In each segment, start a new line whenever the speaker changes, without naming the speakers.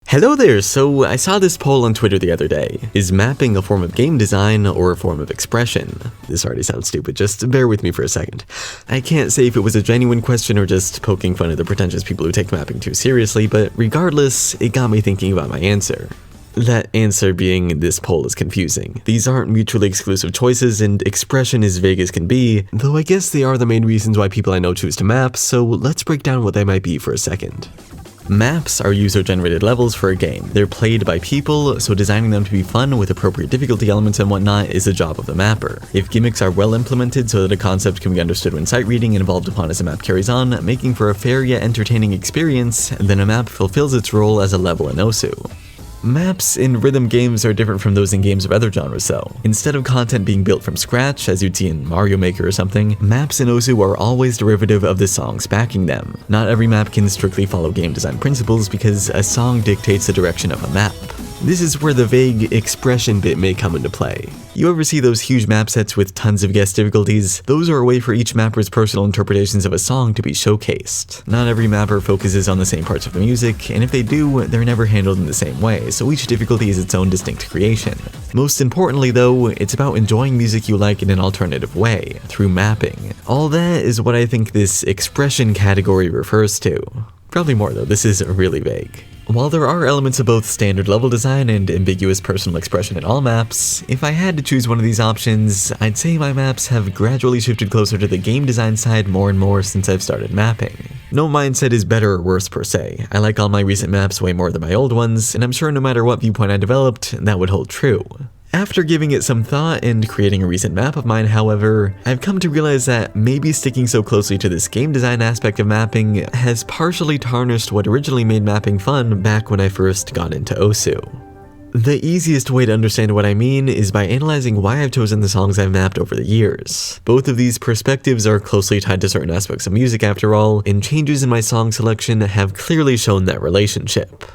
Hello there, so I saw this poll on Twitter the other day. Is mapping a form of game design or a form of expression? This already sounds stupid, just bear with me for a second. I can't say if it was a genuine question or just poking fun at the pretentious people who take mapping too seriously, but regardless, it got me thinking about my answer. That answer being this poll is confusing. These aren't mutually exclusive choices, and expression is vague as can be, though I guess they are the main reasons why people I know choose to map, so let's break down what they might be for a second. Maps are user-generated levels for a game. They're played by people, so designing them to be fun with appropriate difficulty elements and whatnot is the job of the mapper. If gimmicks are well implemented so that a concept can be understood when sight reading and evolved upon as a map carries on, making for a fair yet entertaining experience, then a map fulfills its role as a level in Osu. Maps in rhythm games are different from those in games of other genres though. Instead of content being built from scratch, as you'd see in Mario Maker or something, maps in Osu are always derivative of the songs backing them. Not every map can strictly follow game design principles because a song dictates the direction of a map. This is where the vague expression bit may come into play. You ever see those huge map sets with tons of guest difficulties? Those are a way for each mapper's personal interpretations of a song to be showcased. Not every mapper focuses on the same parts of the music, and if they do, they're never handled in the same way, so each difficulty is its own distinct creation. Most importantly though, it's about enjoying music you like in an alternative way, through mapping. All that is what I think this expression category refers to. Probably more though, this is really vague. While there are elements of both standard level design and ambiguous personal expression in all maps, if I had to choose one of these options, I'd say my maps have gradually shifted closer to the game design side more and more since I've started mapping. No mindset is better or worse per se. I like all my recent maps way more than my old ones, and I'm sure no matter what viewpoint I developed, that would hold true. After giving it some thought and creating a recent map of mine, however, I've come to realize that maybe sticking so closely to this game design aspect of mapping has partially tarnished what originally made mapping fun back when I first got into Osu. The easiest way to understand what I mean is by analyzing why I've chosen the songs I've mapped over the years. Both of these perspectives are closely tied to certain aspects of music after all, and changes in my song selection have clearly shown that relationship.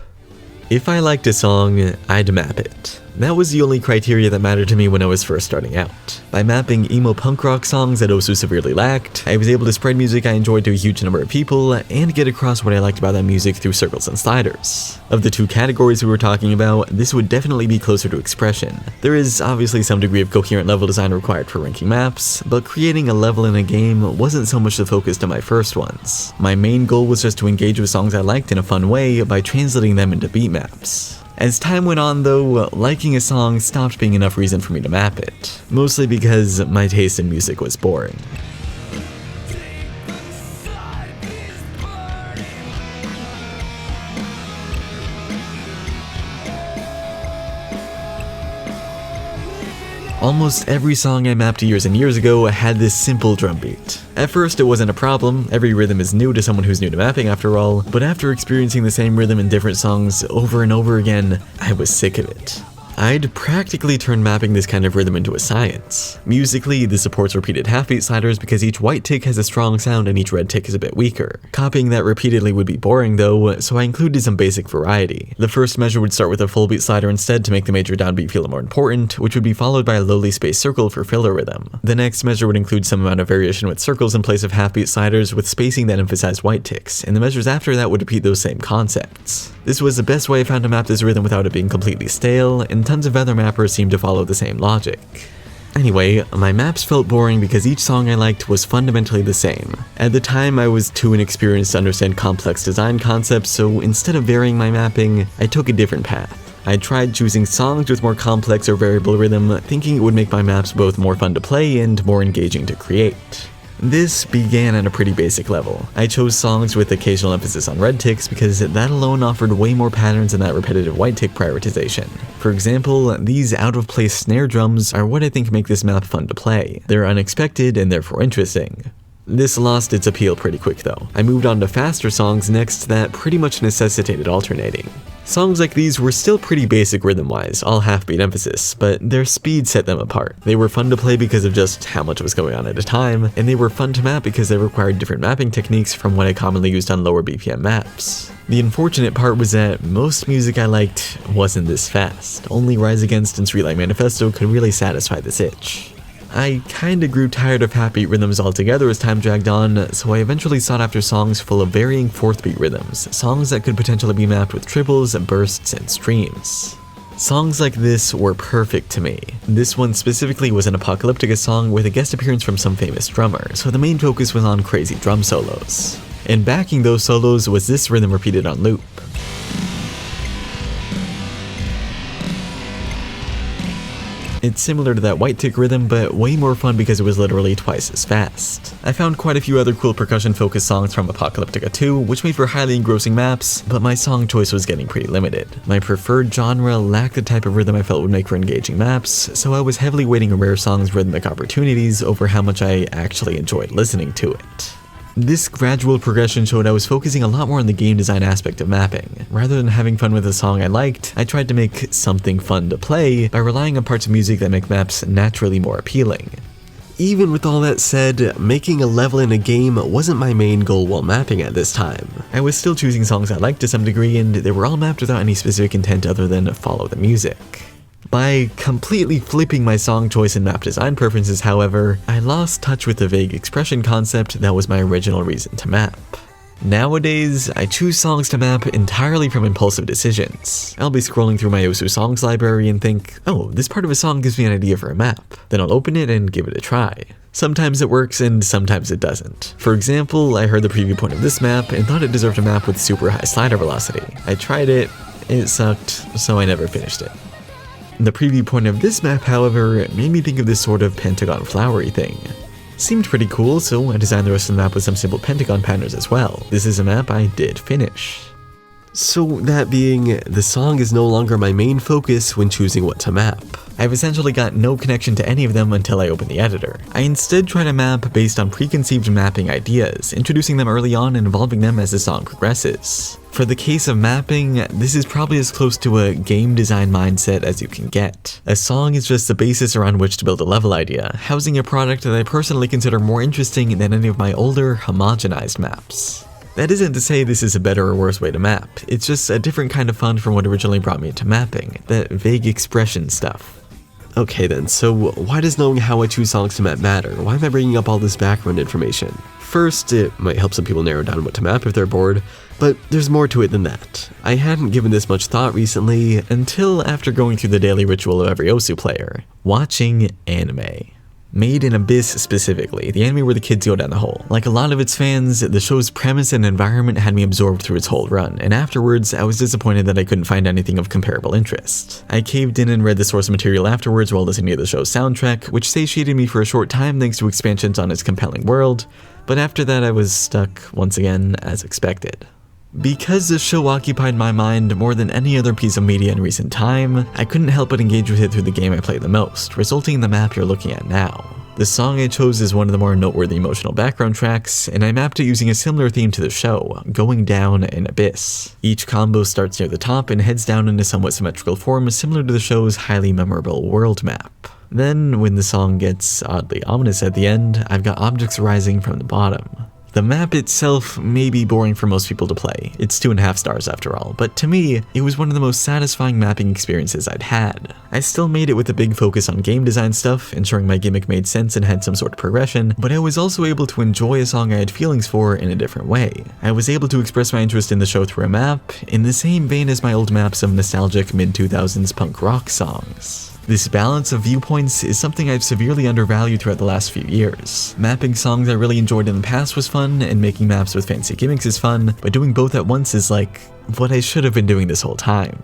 If I liked a song, I'd map it. That was the only criteria that mattered to me when I was first starting out. By mapping emo punk rock songs that Osu severely lacked, I was able to spread music I enjoyed to a huge number of people and get across what I liked about that music through circles and sliders. Of the two categories we were talking about, this would definitely be closer to expression. There is obviously some degree of coherent level design required for ranking maps, but creating a level in a game wasn't so much the focus to my first ones. My main goal was just to engage with songs I liked in a fun way by translating them into beat maps. As time went on though, liking a song stopped being enough reason for me to map it, mostly because my taste in music was boring. Almost every song I mapped years and years ago had this simple drum beat. At first it wasn't a problem, every rhythm is new to someone who's new to mapping after all, but after experiencing the same rhythm in different songs over and over again, I was sick of it. I'd practically turn mapping this kind of rhythm into a science. Musically, this supports repeated half-beat sliders because each white tick has a strong sound and each red tick is a bit weaker. Copying that repeatedly would be boring though, so I included some basic variety. The first measure would start with a full beat slider instead to make the major downbeat feel more important, which would be followed by a lowly spaced circle for filler rhythm. The next measure would include some amount of variation with circles in place of half-beat sliders with spacing that emphasized white ticks, and the measures after that would repeat those same concepts. This was the best way I found to map this rhythm without it being completely stale, and tons of other mappers seemed to follow the same logic. Anyway, my maps felt boring because each song I liked was fundamentally the same. At the time, I was too inexperienced to understand complex design concepts, so instead of varying my mapping, I took a different path. I tried choosing songs with more complex or variable rhythm, thinking it would make my maps both more fun to play and more engaging to create. This began at a pretty basic level. I chose songs with occasional emphasis on red ticks because that alone offered way more patterns than that repetitive white tick prioritization. For example, these out-of-place snare drums are what I think make this map fun to play. They're unexpected and therefore interesting. This lost its appeal pretty quick though. I moved on to faster songs next that pretty much necessitated alternating. Songs like these were still pretty basic rhythm-wise, all half-beat emphasis, but their speed set them apart. They were fun to play because of just how much was going on at a time, and they were fun to map because they required different mapping techniques from what I commonly used on lower BPM maps. The unfortunate part was that most music I liked wasn't this fast. Only Rise Against and Streetlight Manifesto could really satisfy this itch. I kinda grew tired of half beat rhythms altogether as time dragged on, so I eventually sought after songs full of varying fourth beat rhythms, songs that could potentially be mapped with triples, bursts, and streams. Songs like this were perfect to me. This one specifically was an Apocalyptica song with a guest appearance from some famous drummer, so the main focus was on crazy drum solos. And backing those solos was this rhythm repeated on loop. It's similar to that white tick rhythm, but way more fun because it was literally twice as fast. I found quite a few other cool percussion-focused songs from Apocalyptica 2, which made for highly engrossing maps, but my song choice was getting pretty limited. My preferred genre lacked the type of rhythm I felt would make for engaging maps, so I was heavily weighting a rare song's rhythmic opportunities over how much I actually enjoyed listening to it. This gradual progression showed I was focusing a lot more on the game design aspect of mapping. Rather than having fun with a song I liked, I tried to make something fun to play by relying on parts of music that make maps naturally more appealing. Even with all that said, making a level in a game wasn't my main goal while mapping at this time. I was still choosing songs I liked to some degree, and they were all mapped without any specific intent other than follow the music. By completely flipping my song choice and map design preferences, however, I lost touch with the vague expression concept that was my original reason to map. Nowadays, I choose songs to map entirely from impulsive decisions. I'll be scrolling through my Osu songs library and think, oh, this part of a song gives me an idea for a map. Then I'll open it and give it a try. Sometimes it works and sometimes it doesn't. For example, I heard the preview point of this map and thought it deserved a map with super high slider velocity. I tried it sucked, so I never finished it. The preview point of this map, however, made me think of this sort of pentagon flowery thing. Seemed pretty cool, so I designed the rest of the map with some simple pentagon patterns as well. This is a map I did finish. So that being, the song is no longer my main focus when choosing what to map. I've essentially got no connection to any of them until I open the editor. I instead try to map based on preconceived mapping ideas, introducing them early on and evolving them as the song progresses. For the case of mapping, this is probably as close to a game design mindset as you can get. A song is just the basis around which to build a level idea, housing a product that I personally consider more interesting than any of my older, homogenized maps. That isn't to say this is a better or worse way to map, it's just a different kind of fun from what originally brought me into mapping, that vague expression stuff. Okay then, so why does knowing how I choose songs to map matter? Why am I bringing up all this background information? First, it might help some people narrow down what to map if they're bored, but there's more to it than that. I hadn't given this much thought recently until after going through the daily ritual of every Osu player, watching anime. Made in Abyss specifically, the anime where the kids go down the hole. Like a lot of its fans, the show's premise and environment had me absorbed through its whole run, and afterwards, I was disappointed that I couldn't find anything of comparable interest. I caved in and read the source material afterwards while listening to the show's soundtrack, which satiated me for a short time thanks to expansions on its compelling world, but after that I was stuck, once again, as expected. Because the show occupied my mind more than any other piece of media in recent time, I couldn't help but engage with it through the game I played the most, resulting in the map you're looking at now. The song I chose is one of the more noteworthy emotional background tracks, and I mapped it using a similar theme to the show, Going Down in Abyss. Each combo starts near the top and heads down in a somewhat symmetrical form similar to the show's highly memorable world map. Then, when the song gets oddly ominous at the end, I've got objects rising from the bottom. The map itself may be boring for most people to play, it's 2.5 stars after all, but to me, it was one of the most satisfying mapping experiences I'd had. I still made it with a big focus on game design stuff, ensuring my gimmick made sense and had some sort of progression, but I was also able to enjoy a song I had feelings for in a different way. I was able to express my interest in the show through a map, in the same vein as my old maps of nostalgic mid-2000s punk rock songs. This balance of viewpoints is something I've severely undervalued throughout the last few years. Mapping songs I really enjoyed in the past was fun, and making maps with fancy gimmicks is fun, but doing both at once is like what I should have been doing this whole time.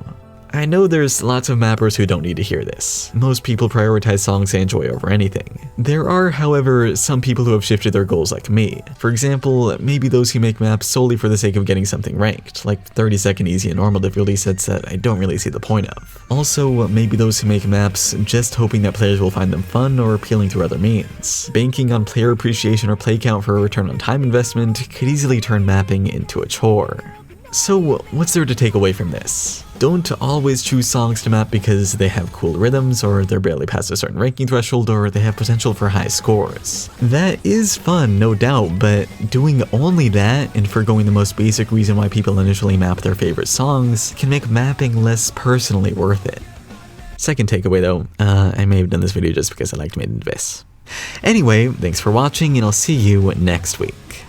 I know there's lots of mappers who don't need to hear this. Most people prioritize songs they enjoy over anything. There are, however, some people who have shifted their goals like me. For example, maybe those who make maps solely for the sake of getting something ranked, like 30-second easy and normal difficulty sets that I don't really see the point of. Also, maybe those who make maps just hoping that players will find them fun or appealing through other means. Banking on player appreciation or play count for a return on time investment could easily turn mapping into a chore. So, what's there to take away from this? Don't always choose songs to map because they have cool rhythms, or they're barely past a certain ranking threshold, or they have potential for high scores. That is fun, no doubt, but doing only that and forgoing the most basic reason why people initially map their favorite songs can make mapping less personally worth it. Second takeaway though, I may have done this video just because I liked Made in Abyss. Anyway, thanks for watching, and I'll see you next week.